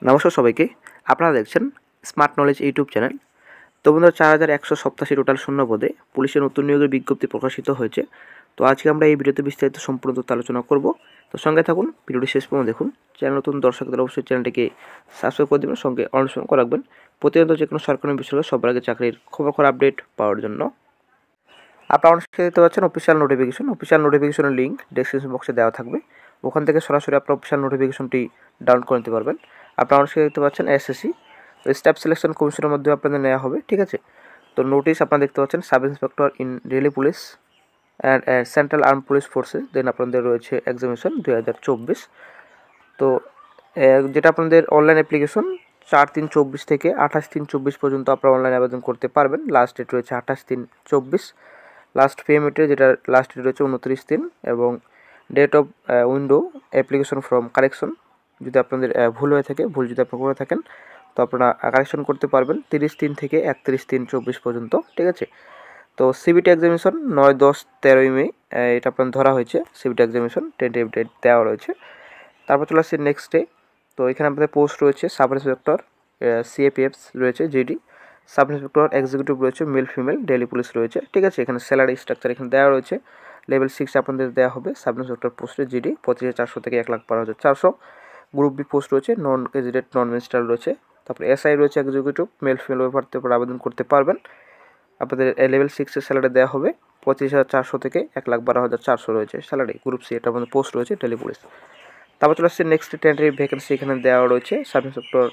নমস্কার সবাইকে। আপনারা দেখছেন স্মার্ট নলেজ ইউটিউব চ্যানেল। তো বন্ধুরা, 4187 টোটাল শূন্য পদে পুলিশের নতুন নিয়োগের বিজ্ঞপ্তি প্রকাশিত হয়েছে। তো আজকে আমরা এই ভিডিওতে বিস্তারিত সম্পূর্ণ তথ্য আলোচনা করব। তো সঙ্গে থাকুন, ভিডিওটি শেষ পর্যন্ত দেখুন। চ্যানেল নতুন দর্শকদের অবশ্যই চ্যানেলটিকে সাবস্ক্রাইব করে দেবেন, সঙ্গে অনুসরণ করে রাখবেন প্রতিনিয়ত যে কোনো সরকারি বিষয়ে সবার আগে চাকরির খবর আপডেট পাওয়ার জন্য। আপনারা অনেক দেখতে পাচ্ছেন অফিসিয়াল নোটিফিকেশনের লিঙ্ক ডেসক্রিপশন বক্সে দেওয়া থাকবে। ওখান থেকে সরাসরি আপনার অফিসিয়াল নোটিফিকেশনটি ডাউনলোড করে নিতে পারবেন। আপনারা অনেক দেখতে পাচ্ছেন এসএসসি, তো স্টাফ সিলেকশন কমিশনের মধ্যে আপনাদের নেওয়া হবে, ঠিক আছে। তো নোটিশ আপনারা দেখতে পাচ্ছেন sub inspector in Delhi police and central armed police forces. Then আপনাদের রয়েছে এক্সামিনেশন 2024। তো যেটা আপনাদের অনলাইন অ্যাপ্লিকেশন 4/3/24 থেকে 28/3/24 পর্যন্ত আপনারা অনলাইন আবেদন করতে পারবেন। লাস্ট ডেট রয়েছে 28/3/24। লাস্ট পেমেন্টের যেটা লাস্ট ডেট রয়েছে 29/3, এবং date of window application form correction যদি আপনাদের ভুল হয়ে থাকে, যদি আপনারা করে থাকেন, তো আপনারা কারেকশন করতে পারবেন 30/3 থেকে 31/3/24 পর্যন্ত, ঠিক আছে। তো সিবিটি এক্সামিনেশন 9, 10, 13 মে এটা আপনার ধরা হয়েছে। সিবিটি এক্সামিনেশন টেন্টেটিভ ডেট দেওয়া রয়েছে। তারপর চলে আসছে নেক্সট ডে। তো এখানে আপনাদের পোস্ট রয়েছে সাব ইন্সপেক্টর সিএপিএফস রয়েছে জিডি, সাব ইন্সপেক্টর এক্সিকিউটিভ রয়েছে মেল ফিমেল, ডেলি পুলিশ রয়েছে, ঠিক আছে। এখানে স্যালারি স্ট্রাকচার এখানে দেওয়া রয়েছে। লেভেল 6 আপনাদের দেওয়া হবে সাব ইন্সপেক্টর পোস্টে জিডি 25,400 থেকে 1,12,400। গ্রুপ বি পোস্ট রয়েছে নন গেজেটেড নন মিনিস্টার রয়েছে। তারপরে এসআই রয়েছে এক্সিকিউটিভ মেল ফিমেল প্রার্থীর উপর আবেদন করতে পারবেন। আপনাদের লেভেল 6-এর স্যালারি দেওয়া হবে 25,400 থেকে 1,12,400 রয়েছে স্যালারি। গ্রুপ সি এটা আপনাদের পোস্ট রয়েছে ডেলি পুলিশ। তারপর চলে আসছে নেক্সট টেন্টারিভ ভ্যাকেন্সি এখানে দেওয়া রয়েছে sub inspector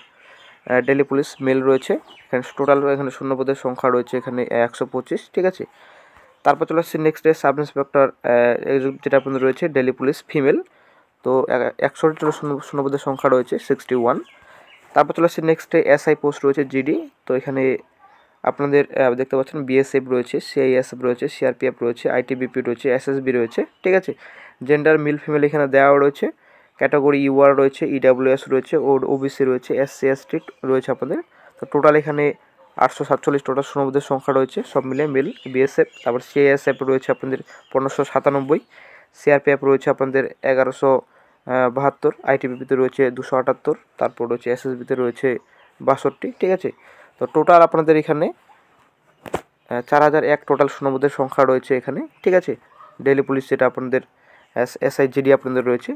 Delhi police male রয়েছে। এখানে টোটাল এখানে শূন্যপদের সংখ্যা রয়েছে এখানে 125, ঠিক আছে। তারপর চলে আসছে নেক্সট ডে সাব ইন্সপেক্টর যেটা আপনাদের রয়েছে ডেলি পুলিশ ফিমেল। তো 100টি শূন্যপদের সংখ্যা রয়েছে 61। তারপর চলে আসছে নেক্সট ডে এসআই পোস্ট রয়েছে জিডি। তো এখানে আপনাদের দেখতে পাচ্ছেন বিএসএফ রয়েছে, সিআইএসএফ রয়েছে, সিআরপিএফ রয়েছে, আইটিবিপি রয়েছে, এসএসবি রয়েছে, ঠিক আছে। জেন্ডার মেল ফিমেল এখানে দেওয়া রয়েছে। ক্যাটাগরি ইউআর রয়েছে, ইডাব্লিউএস রয়েছে, ওবিসি রয়েছে, এসসি এসটি রয়েছে আপনাদের। তো টোটাল এখানে 847 টোটাল শূন্যপদের সংখ্যা রয়েছে সব মিলে মেল। বিএসএফ, তারপর সিআইএসএফ রয়েছে আপনাদের 1597, সিআরপিএফ রয়েছে আপনাদের 1172, আইটিবিপিতে রয়েছে 278, তারপর রয়েছে এসএসবিতে রয়েছে 62, ঠিক আছে। তো টোটাল আপনাদের এখানে 4001 টোটাল শূন্যপদের সংখ্যা রয়েছে এখানে, ঠিক আছে। ডেলি পুলিশ যেটা আপনাদের এসআইজিডি আপনাদের রয়েছে।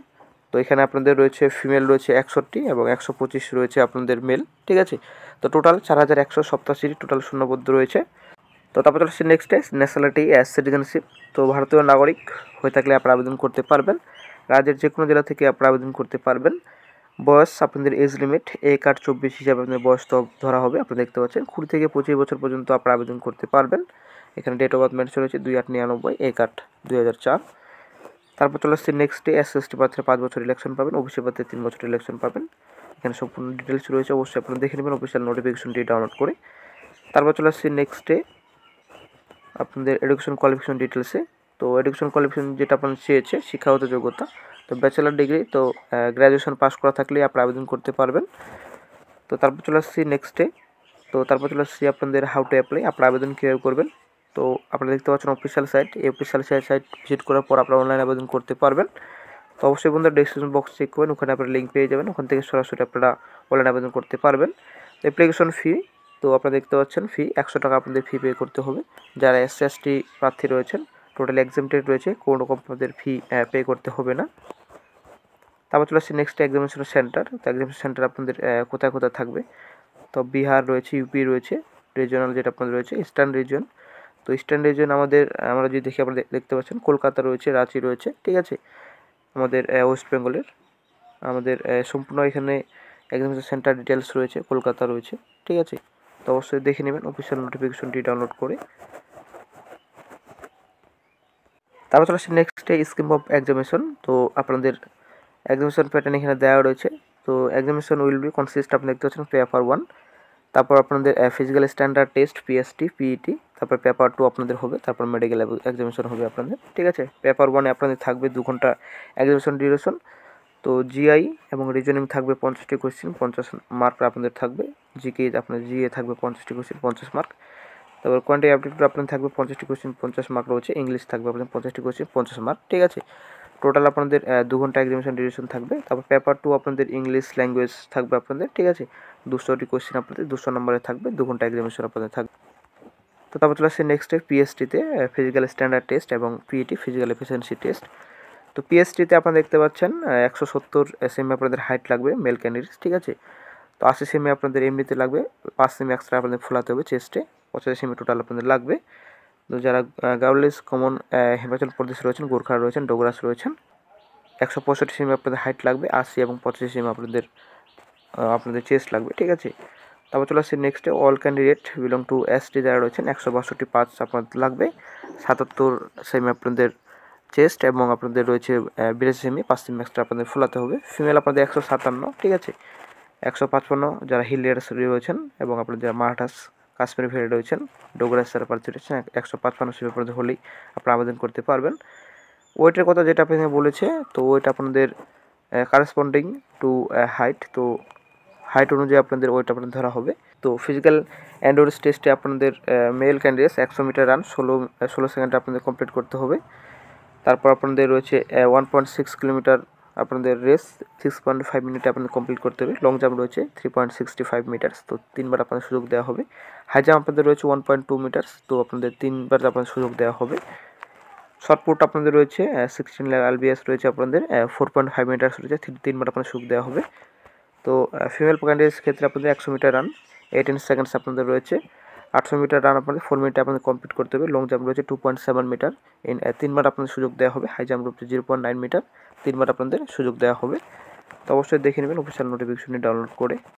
তো এখানে আপনাদের রয়েছে ফিমেল রয়েছে 61 এবং 125 রয়েছে আপনাদের মেল, ঠিক আছে। তো টোটাল 4187 টোটাল শূন্যপদ রয়েছে। তো তারপর চলে নেক্সট ন্যাশনালিটি অ্যাজ সিটিজেনশিপ। তো ভারতীয় নাগরিক হয়ে থাকলে আপনারা আবেদন করতে পারবেন। রাজ্যের যে কোনো জেলা থেকে আপনারা আবেদন করতে পারবেন। বয়স আপনাদের এজ লিমিট A-24 হিসাবে আপনাদের বয়স তো ধরা হবে। আপনারা দেখতে পাচ্ছেন 20 থেকে 25 বছর পর্যন্ত আপনারা আবেদন করতে পারবেন। এখানে ডেট অফ বার্থ মেনশন রয়েছে 2899, A-2004। তারপর চলে আসছে নেক্সট ডে এসএসটি প্রার্থীরা 5 বছর ইলেকশন পাবেন, ওবিসি প্রার্থীরা 3 বছর ইলেকশন পাবেন। এখানে সম্পূর্ণ ডিটেলস রয়েছে, অবশ্যই আপনারা দেখে নেবেন অফিসিয়াল নোটিফিকেশনটি ডাউনলোড করে। তারপর চলে আসছে নেক্সট ডে আপনাদের এডুকেশন কোয়ালিফিকেশন ডিটেলসে। তো এডুকেশন কোয়ালিফিকেশন যেটা আপনার চেয়েছে শিক্ষাগত যোগ্যতা, তো ব্যাচেলার ডিগ্রি, তো গ্র্যাজুয়েশন পাস করা থাকলে আপনারা আবেদন করতে পারবেন। তো তারপর চলে আসছি নেক্সট ডে। তো তারপর চলে আসছি আপনাদের হাউ টু অ্যাপ্লাই, আপনারা আবেদন কীভাবে করবেন। তো আপনারা দেখতে পাচ্ছেন অফিসিয়াল সাইট, এই অফিসিয়াল সাইট ভিজিট করার পর আপনারা অনলাইন আবেদন করতে পারবেন। তো অবশ্যই বন্ধুরা ডেসক্রিপশন বক্স চেক করবেন, ওখানে আপনারা লিঙ্ক পেয়ে যাবেন, ওখান থেকে সরাসরি আপনারা অনলাইন আবেদন করতে পারবেন। অ্যাপ্লিকেশন ফি, তো আপনারা দেখতে পাচ্ছেন ফি 100 টাকা আপনাদের ফি পে করতে হবে। যারা এসসি এসটি প্রার্থী রয়েছেন টোটাল এক্সামটেড রয়েছে, কোনো রকম আপনাদের ফি পে করতে হবে না। তারপর চলে আসছে নেক্সট এক্সামিনেশন সেন্টার। তো এক্সামিনেশন সেন্টার আপনাদের কোথায় কোথায় থাকবে। তো বিহার রয়েছে, ইউপি রয়েছে, রিজিওনাল যেটা আপনাদের রয়েছে ইস্টার্ন রিজিয়ন। তো ইস্টার্ন রিজিয়ন আমরা যদি দেখি আপনারা দেখতে পাচ্ছেন কলকাতা রয়েছে, রাঁচি রয়েছে, ঠিক আছে। আমাদের ওয়েস্ট বেঙ্গলের আমাদের সম্পূর্ণ এখানে এক্সামিনেশন সেন্টার ডিটেলস রয়েছে, কলকাতা রয়েছে, ঠিক আছে। তো অবশ্যই দেখে নেবেন অফিসিয়াল নোটিফিকেশনটি ডাউনলোড করে। তারপর চলে আসছে নেক্সট স্কিম অফ এক্সামিনেশন। তো আপনাদের এক্সামিনেশন প্যাটার্ন এখানে দেওয়া রয়েছে। তো এক্সামিনেশন উইল বি কনসিস্ট আপনি দেখতে পাচ্ছেন পেপার 1, তারপর আপনাদের physical standard test PST PET, তারপর পেপার 2 আপনাদের হবে, তারপর মেডিকেল এক্সামিনেশন হবে আপনাদের, ঠিক আছে। পেপার 1-এ আপনাদের থাকবে 2 ঘন্টা এক্সামিনেশন ডিউরেশন। তো জিআই এবং রিজনিং থাকবে 50টি কোয়েশ্চেন, 50 মার্ক আপনাদের থাকবে। জিকে আপনার জিএ থাকবে 50টি কোয়েশ্চেন, 50 মার্ক। তারপর কোয়ান্টিটি অ্যাপটিটিউড আপনাদের থাকবে 50টি কোয়েশ্চেন, 50 মার্ক রয়েছে। ইংলিশ থাকবে আপনাদের 50টি কোয়েশ্চেন, 50 মার্ক, ঠিক আছে। টোটাল আপনাদের 2 ঘন্টা এক্সামিনেশন ডিউরেশন থাকবে। তারপর পেপার 2 আপনাদের ইংলিশ ল্যাঙ্গুয়েজ থাকবে আপনাদের, ঠিক আছে। 200টি কোয়েশ্চেন আপনাদের 200 নম্বরে থাকবে, 2 ঘন্টা এক্সামিনেশন আপনাদের থাকবে। তো তারপর চলে আসছে নেক্সটে পিএসটিতে ফিজিক্যাল স্ট্যান্ডার্ড টেস্ট এবং পিইটি ফিজিক্যাল এফিসিয়েন্সি টেস্ট। তো পিএসটিতে আপনারা দেখতে পাচ্ছেন 170 সেমি আপনাদের হাইট লাগবে মেল ক্যান্ডিডেট, ঠিক আছে। তো 80 সেমি আপনাদের এমনিতে লাগবে, 5 সেমি এক্সট্রা আপনাদের ফোলাতে হবে চেস্টে, 85 সেমি টোটাল আপনাদের লাগবে। তো যারা গার্লস কমন হিমাচল প্রদেশ রয়েছেন, গোর্খা রয়েছেন, ডোগরাস রয়েছেন, 165 সেমি আপনাদের হাইট লাগবে, 80 এবং 85 সেমি আপনাদের চেস্ট লাগবে, ঠিক আছে। তারপর চলে আসছে নেক্সটে all candidate belong to ST যারা রয়েছেন 162 পাঁচ আপনাদের লাগবে, 77 সেমি আপনাদের চেস্ট এবং আপনাদের রয়েছে 82 সেমি 5 সেমি এক্সট্রা আপনাদের ফোলাতে হবে। ফিমেল আপনাদের 157, ঠিক আছে। 155 যারা হিল রেডার্স রয়েছেন এবং আপনাদের যারা মারাঠাস কাশ্মীরি ভেড়ে রয়েছেন, ডোগরাস যারা প্রার্থী রয়েছেন 155 সেমি আপনাদের হলেই আপনারা আবেদন করতে পারবেন। ওয়েটের কথা যেটা আপনি বলেছে, তো ওয়েট আপনাদের কারেসপন্ডিং টু হাইট, তো হাইট অনুযায়ী আপনাদের ওয়েট আপনাদের ধরা হবে। তো ফিজিক্যাল এন্ডুরেন্স টেস্টে আপনাদের মেল ক্যান্ডিডেটস 100 মিটার রান 16 সেকেন্ডে আপনাদের কমপ্লিট করতে হবে। তারপর আপনাদের রয়েছে 1.6 কিলোমিটার আপনাদের রেস 6.5 মিনিটে আপনাদের কমপ্লিট করতে হবে। লং জাম্প রয়েছে 3.65 মিটার্স, তো 3বার আপনাদের সুযোগ দেওয়া হবে। হাই জাম্প আপনাদের রয়েছে 1.2 মিটার্স, তো আপনাদের 3বার আপনাদের সুযোগ দেওয়া হবে। শর্টপুট আপনাদের রয়েছে 16 এলবিএস রয়েছে আপনাদের 4.5 মিটার্স রয়েছে, 3বার আপনাদের সুযোগ দেওয়া হবে। তো ফিমেল ক্যান্ডিডেটস ক্ষেত্রে আপনাদের 100 মিটার রান 18 সেকেন্ডস আপনাদের রয়েছে, 800 মিটার রান আপনাদের 4 মিনিটে আপনাদের কমপ্লিট করতে হবে। লং জাম্প রয়েছে 2.7 মিটার, 3বার আপনাদের সুযোগ দেওয়া হবে। হাই জাম্প রয়েছে 0.9 মিটার, 3বার আপনাদের সুযোগ দেওয়া হবে। তো অবশ্যই দেখে নেবেন অফিসিয়াল নোটিফিকেশনটি ডাউনলোড করে।